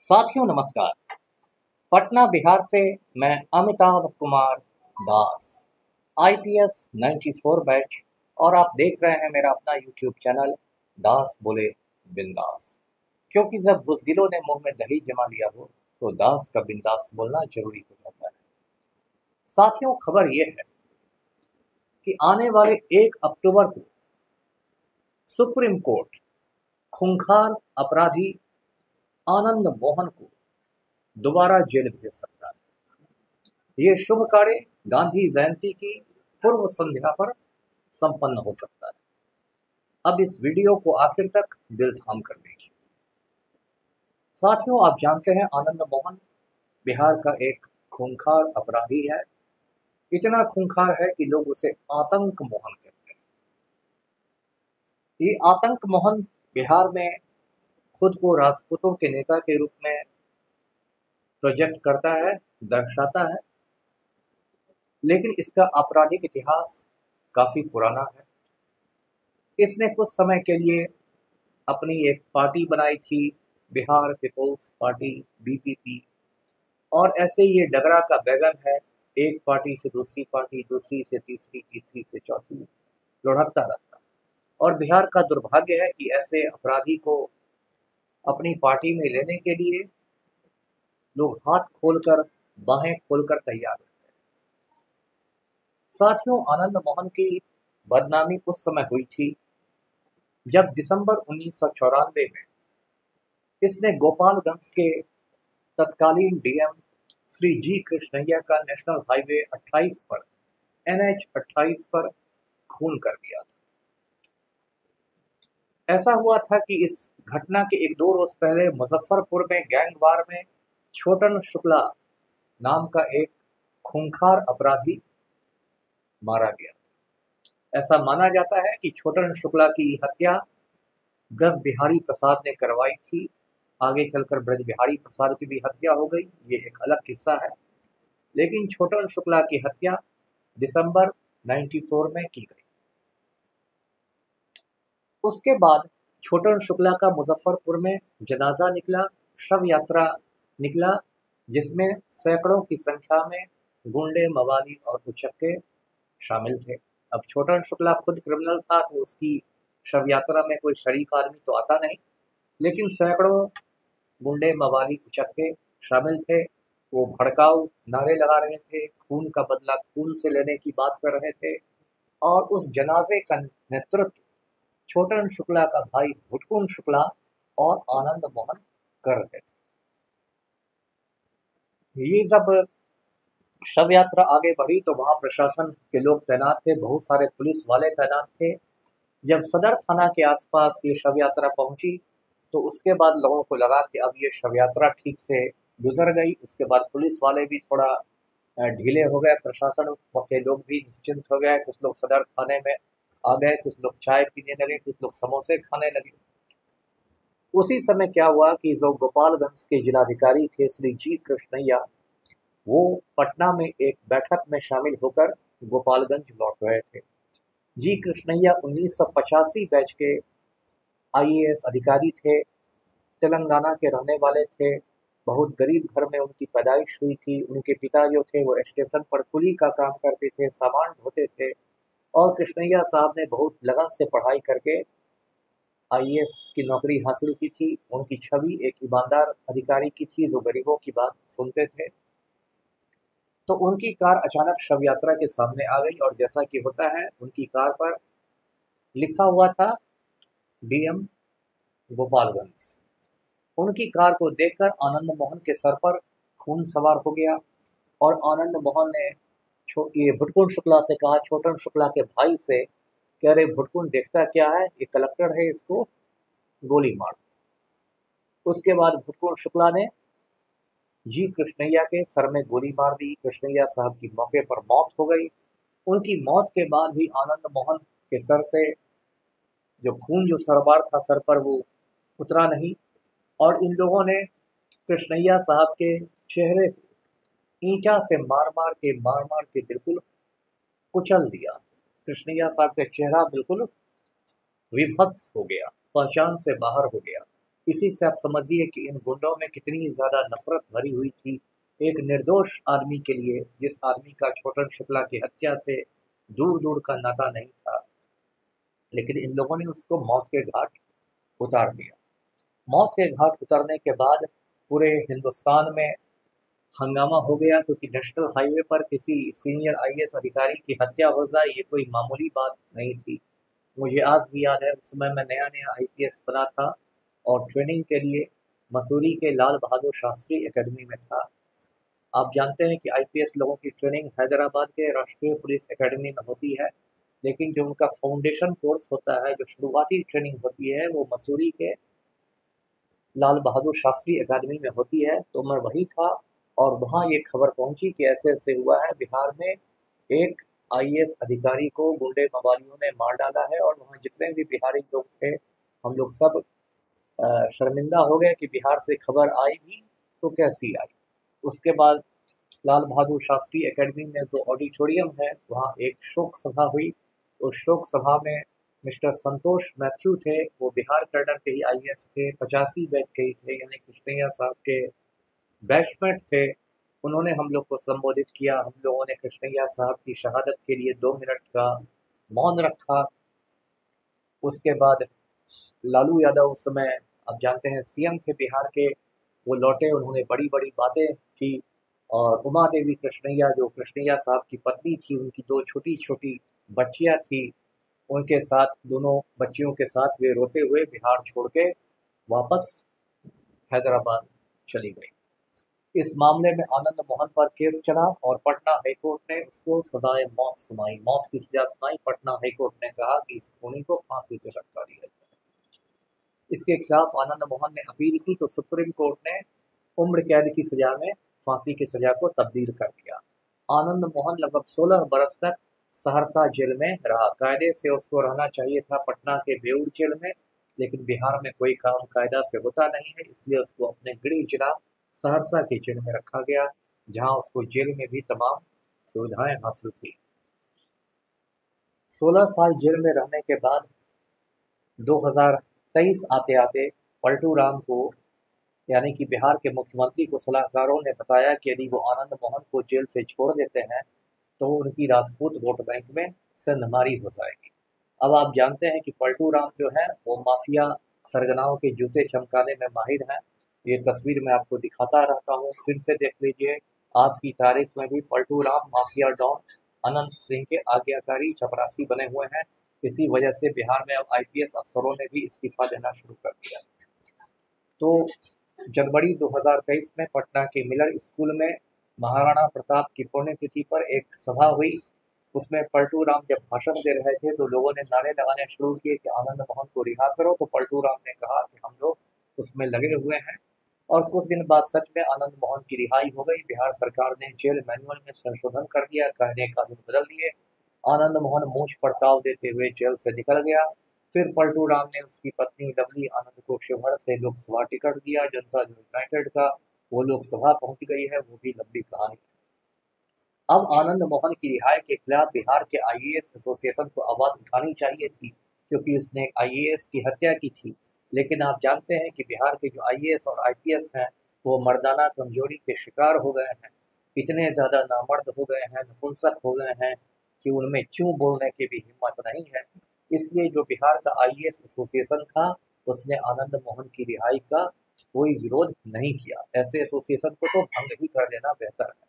साथियों नमस्कार। पटना बिहार से मैं अमिताभ कुमार दास, आईपीएस 94 बैच, और आप देख रहे हैं मेरा अपना यूट्यूब चैनल दास बोले बिंदास। क्योंकि जब बुज़दिलों ने मुंह में दही जमा लिया हो तो दास का बिंदास बोलना जरूरी हो जाता है। साथियों, खबर यह है कि आने वाले 1 अक्टूबर को सुप्रीम कोर्ट खूंखार अपराधी आनंद मोहन को दोबारा जेल भेज सकता है। ये शुभ कार्य गांधी जयंती की पूर्व संध्या पर संपन्न हो सकता है। अब इस वीडियो को आखिर तक दिल थाम कर देखिए। साथियों, आप जानते हैं आनंद मोहन बिहार का एक खूंखार अपराधी है। इतना खूंखार है कि लोग उसे आतंक मोहन कहते हैं। ये आतंक मोहन बिहार में खुद को राजपूतों के नेता के रूप में प्रोजेक्ट करता है, दर्शाता है, लेकिन इसका आपराधिक इतिहास काफी पुराना है। इसने कुछ समय के लिए अपनी एक पार्टी बनाई थी, बिहार पीपुल्स पार्टी बीपीपी, और ऐसे ये डगरा का बैगन है। एक पार्टी से दूसरी पार्टी, दूसरी से तीसरी, तीसरी से चौथी, लुढ़कता रहता है। और बिहार का दुर्भाग्य है कि ऐसे अपराधी को अपनी पार्टी में लेने के लिए लोग हाथ खोलकर, बाहें खोलकर तैयार रहते हैं। साथियों, आनंद मोहन की बदनामी उस समय हुई थी जब दिसंबर 1994 में इसने गोपालगंज के तत्कालीन डीएम श्री जी कृष्णैया का नेशनल हाईवे 28 पर, एनएच 28 पर खून कर दिया था। ऐसा हुआ था कि इस घटना के 1-2 रोज पहले मुजफ्फरपुर में गैंग वार में छोटन शुक्ला नाम का एक खूंखार अपराधी मारा गया था। ऐसा माना जाता है कि छोटन शुक्ला की हत्या ब्रज बिहारी प्रसाद ने करवाई थी। आगे चलकर ब्रज बिहारी प्रसाद की भी हत्या हो गई, ये एक अलग किस्सा है। लेकिन छोटन शुक्ला की हत्या दिसंबर 94 में की गई। उसके बाद छोटन शुक्ला का मुजफ्फरपुर में जनाजा निकला, शव यात्रा निकला, जिसमें सैकड़ों की संख्या में गुंडे, मवाली और उचक्के शामिल थे। अब छोटन शुक्ला खुद क्रिमिनल था तो उसकी शव यात्रा में कोई शरीफ आदमी तो आता नहीं, लेकिन सैकड़ों गुंडे, मवाली, उचक्के शामिल थे। वो भड़काऊ नारे लगा रहे थे, खून का बदला खून से लेने की बात कर रहे थे। और उस जनाजे का नेतृत्व छोटन शुक्ला का भाई भुटकुन शुक्ला और आनंद मोहन कर रहे थे। ये जब शव यात्रा आगे बढ़ी तो वहां प्रशासन के लोग तैनात थे, बहुत सारे पुलिस वाले तैनात थे। जब सदर थाना के आसपास ये शव यात्रा पहुंची तो उसके बाद लोगों को लगा कि अब ये शव यात्रा ठीक से गुजर गई। उसके बाद पुलिस वाले भी थोड़ा ढीले हो गए, प्रशासन के लोग भी निश्चिंत हो गए। कुछ लोग सदर थाने में आ गए, कुछ लोग चाय पीने लगे, कुछ लोग समोसे खाने लगे। उसी समय क्या हुआ कि जो गोपालगंज के जिलाधिकारी थे श्री जी कृष्णैया, वो पटना में एक बैठक में शामिल होकर गोपालगंज लौट रहे थे। जी कृष्णैया 1985 बैच के आईएएस अधिकारी थे, तेलंगाना के रहने वाले थे। बहुत गरीब घर में उनकी पैदाइश हुई थी। उनके पिता जो थे वो स्टेशन पर कुली का काम करते थे, सामान ढोते थे। और कृष्णैया साहब ने बहुत लगन से पढ़ाई करके आईएएस की नौकरी हासिल की थी। उनकी छवि एक ईमानदार अधिकारी की थी जो गरीबों की बात सुनते थे। तो उनकी कार अचानक शव यात्रा के सामने आ गई और जैसा कि होता है उनकी कार पर लिखा हुआ था डीएम गोपालगंज। उनकी कार को देखकर आनंद मोहन के सर पर खून सवार हो गया और आनंद मोहन ने ये भुटकुन शुक्ला से कहा, छोटन शुक्ला के भाई से, कह रहे भुटकुन देखता क्या है, ये कलेक्टर है, इसको गोली मार। उसके बाद भुटकुन शुक्ला ने जी कृष्णैया के सर में गोली मार दी। कृष्णैया साहब की मौके पर मौत हो गई। उनकी मौत के बाद भी आनंद मोहन के सर से जो खून जो सरबार था सर पर, वो उतरा नहीं। और इन लोगों ने कृष्णैया साहब के चेहरे को ईंटा से मार मार के बिल्कुल कुचल दिया। कृष्णैया साहब का चेहरा बिल्कुल विभत्स हो गया, पहचान से बाहर हो गया। इसी से आप समझिए कि इन गुंडों में कितनी ज़्यादा नफरत भरी हुई थी एक निर्दोष आदमी के लिए, जिस आदमी का छोटन शुक्ला की हत्या से दूर दूर का नाता नहीं था, लेकिन इन लोगों ने उसको मौत के घाट उतार दिया। मौत के घाट उतरने के बाद पूरे हिंदुस्तान में हंगामा हो गया, क्योंकि नेशनल हाईवे पर किसी सीनियर आईएएस अधिकारी की हत्या हो जाए ये कोई मामूली बात नहीं थी। मुझे आज भी याद है, उस समय मैं नया नया आईपीएस बना था और ट्रेनिंग के लिए मसूरी के लाल बहादुर शास्त्री एकेडमी में था। आप जानते हैं कि आईपीएस लोगों की ट्रेनिंग हैदराबाद के राष्ट्रीय पुलिस एकेडमी में होती है, लेकिन जो उनका फाउंडेशन कोर्स होता है, जो शुरुआती ट्रेनिंग होती है, वो मसूरी के लाल बहादुर शास्त्री अकादमी में होती है। तो मैं वही था और वहाँ ये खबर पहुंची कि ऐसे ऐसे हुआ है, बिहार में एक आईएएस अधिकारी को गुंडे मवालियों ने मार डाला है। और वहाँ जितने भी बिहारी लोग थे, हम लोग सब शर्मिंदा हो गए कि बिहार से खबर आई भी तो कैसी आई। उसके बाद लाल बहादुर शास्त्री एकेडमी में जो ऑडिटोरियम है, वहाँ एक शोक सभा हुई। उस शोक सभा में मिस्टर संतोष मैथ्यू थे, वो बिहार कैडर के ही आईएएस थे, 85 बैच के ही थे, यानी कृष्णैया साहब के बैचमेट थे। उन्होंने हम लोग को संबोधित किया। हम लोगों ने कृष्णैया साहब की शहादत के लिए 2 मिनट का मौन रखा। उसके बाद लालू यादव उस समय, आप जानते हैं, सीएम थे बिहार के, वो लौटे, उन्होंने बड़ी बड़ी बातें की। और उमा देवी कृष्णैया, जो कृष्णैया साहब की पत्नी थी, उनकी 2 छोटी छोटी बच्चियां थी, उनके साथ, दोनों बच्चियों के साथ वे रोते हुए बिहार छोड़ के वापस हैदराबाद चली गई। इस मामले में आनंद मोहन पर केस चला और पटना हाईकोर्ट ने उसको सजाए मौत सुनाई, मौत की सजा सुनाई। पटना हाईकोर्ट ने कहा कि इस खूनी को फांसी से लटका दिया जाए। इसके खिलाफ आनंद मोहन ने अपील की तो सुप्रीम कोर्ट ने उम्र कैद की सजा में फांसी की सजा को तब्दील कर दिया। आनंद मोहन लगभग 16 बरस तक सहरसा जेल में रहा। कायदे से उसको रहना चाहिए था पटना के बेऊर जेल में, लेकिन बिहार में कोई काम कायदा से होता नहीं है, इसलिए उसको अपने गृह जिला सहरसा के जेल में रखा गया, जहां उसको जेल में भी तमाम सुविधाएं हासिल थी। 16 साल जेल में रहने के बाद 2023 आते आते पलटू राम को, यानी कि बिहार के मुख्यमंत्री को, सलाहकारों ने बताया कि यदि वो आनंद मोहन को जेल से छोड़ देते हैं तो उनकी राजपूत वोट बैंक में सेंधमारी हो जाएगी। अब आप जानते हैं कि पलटू राम जो है वो माफिया सरगनाओं के जूते चमकाने में माहिर हैं। ये तस्वीर मैं आपको दिखाता रहता हूँ, फिर से देख लीजिए। आज की तारीख में भी पलटू राम माफिया डॉन अनंत सिंह के आज्ञाकारी चपरासी बने हुए हैं। इसी वजह से बिहार में अब आईपीएस अफसरों ने भी इस्तीफा देना शुरू कर दिया। तो जनवरी 2023 में पटना के मिलर स्कूल में महाराणा प्रताप की पुण्यतिथि पर एक सभा हुई। उसमें पलटू राम जब भाषण दे रहे थे तो लोगों ने नारे लगाने शुरू किए कि आनंद मोहन को रिहा करो। तो पलटू राम ने कहा कि हम लोग उसमें लगे हुए हैं। और कुछ दिन बाद सच में आनंद मोहन की रिहाई हो गई। बिहार सरकार ने जेल मैनुअल में संशोधन कर दिया, कायदे कानून बदल दिए। आनंद मोहन मूंछ पड़ताव देते हुए जेल से निकल गया। फिर पलटू राम ने उसकी पत्नी लवली आनंद को शिवहर से लोकसभा टिकट दिया, जनता दल यूनाइटेड का। वो लोकसभा पहुंच गई है, वो भी लंबी कहानी। अब आनंद मोहन की रिहाई के खिलाफ बिहार के आईएएस एसोसिएशन को आवाज उठानी चाहिए थी, क्योंकि उसने एक आईएएस की हत्या की थी। लेकिन आप जानते हैं कि बिहार के जो आईएएस और आईपीएस हैं, वो मर्दाना कमजोरी के शिकार हो गए हैं। इतने ज्यादा नामर्द हो गए हैं, नपुंसक हो गए हैं कि उनमें क्यों बोलने की भी हिम्मत नहीं है। इसलिए जो बिहार का आईएएस एसोसिएशन था, उसने आनंद मोहन की रिहाई का कोई विरोध नहीं किया। ऐसे एसोसिएशन को तो भंग ही कर देना बेहतर है।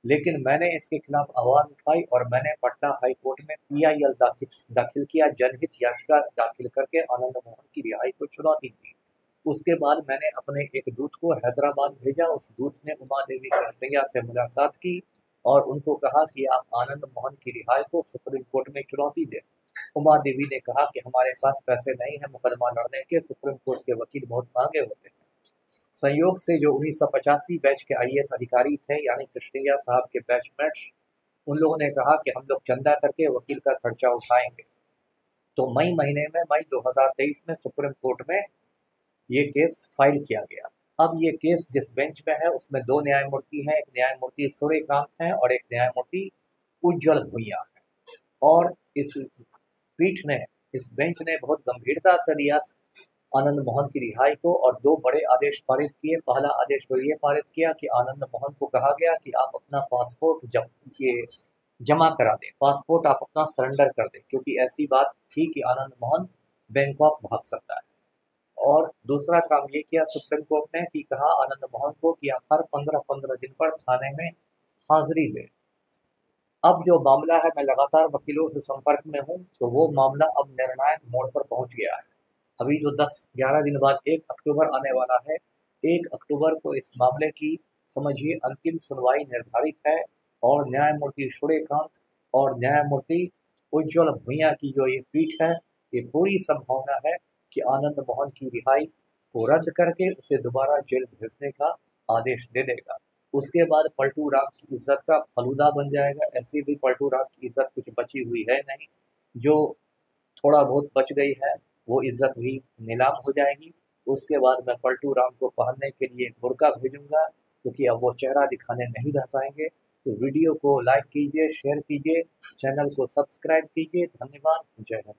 लेकिन मैंने इसके खिलाफ आवाज उठाई और मैंने पटना हाई कोर्ट में पीआईएल दाखिल किया, जनहित याचिका दाखिल करके आनंद मोहन की रिहाई को चुनौती दी। उसके बाद मैंने अपने एक दूत को हैदराबाद भेजा। उस दूत ने उमा देवी कृष्णैया से मुलाकात की और उनको कहा कि आप आनंद मोहन की रिहाई को सुप्रीम कोर्ट में चुनौती दें। उमा देवी ने कहा कि हमारे पास पैसे नहीं है मुकदमा लड़ने के, सुप्रीम कोर्ट के वकील बहुत महंगे होते हैं। संयोग से जो 1985 बैच के आईएएस अधिकारी थे, यानी कृष्णैया साहब के बैचमेट्स, उन लोगों ने कहा कि हम लोग चंदा करके वकील का खर्चा उठाएंगे। तो मई 2023 में सुप्रीम कोर्ट में ये केस फाइल किया गया। अब ये केस जिस बेंच में है उसमें 2 न्यायमूर्ति हैं, एक न्यायमूर्ति सूर्यकांत हैं और एक न्यायमूर्ति उज्जवल भुइयां है। और इस पीठ ने, इस बेंच ने बहुत गंभीरता से लिया आनंद मोहन की रिहाई को और दो बड़े आदेश पारित किए। पहला आदेश तो ये पारित किया कि आनंद मोहन को कहा गया कि आप अपना पासपोर्ट जमा करा दें, पासपोर्ट आप अपना सरेंडर कर दें, क्योंकि ऐसी बात थी कि आनंद मोहन बैंकॉक भाग सकता है। और दूसरा काम ये किया सुप्रीम कोर्ट ने कि कहा आनंद मोहन को कि आप हर 15-15 दिन पर थाने में हाजिरी लें। अब जो मामला है, मैं लगातार वकीलों से संपर्क में हूँ, तो वो मामला अब निर्णायक मोड़ पर पहुंच गया है। अभी जो 10-11 दिन बाद 1 अक्टूबर आने वाला है, 1 अक्टूबर को इस मामले की समझिए अंतिम सुनवाई निर्धारित है और न्यायमूर्ति सूर्यकांत और न्यायमूर्ति उज्ज्वल भुइयां की जो ये पीठ है, ये पूरी संभावना है कि आनंद मोहन की रिहाई को रद्द करके उसे दोबारा जेल भेजने का आदेश दे देगा। उसके बाद पलटू राम की इज्जत का फलूदा बन जाएगा। ऐसी भी पलटू राम की इज्जत कुछ बची हुई है नहीं, जो थोड़ा बहुत बच गई है वो इज्जत भी नीलाम हो जाएगी। उसके बाद मैं पलटू राम को पहनने के लिए बुर्का भेजूंगा, क्योंकि अब वो चेहरा दिखाने नहीं रह पाएंगे। तो वीडियो को लाइक कीजिए, शेयर कीजिए, चैनल को सब्सक्राइब कीजिए। धन्यवाद। जय हिंद।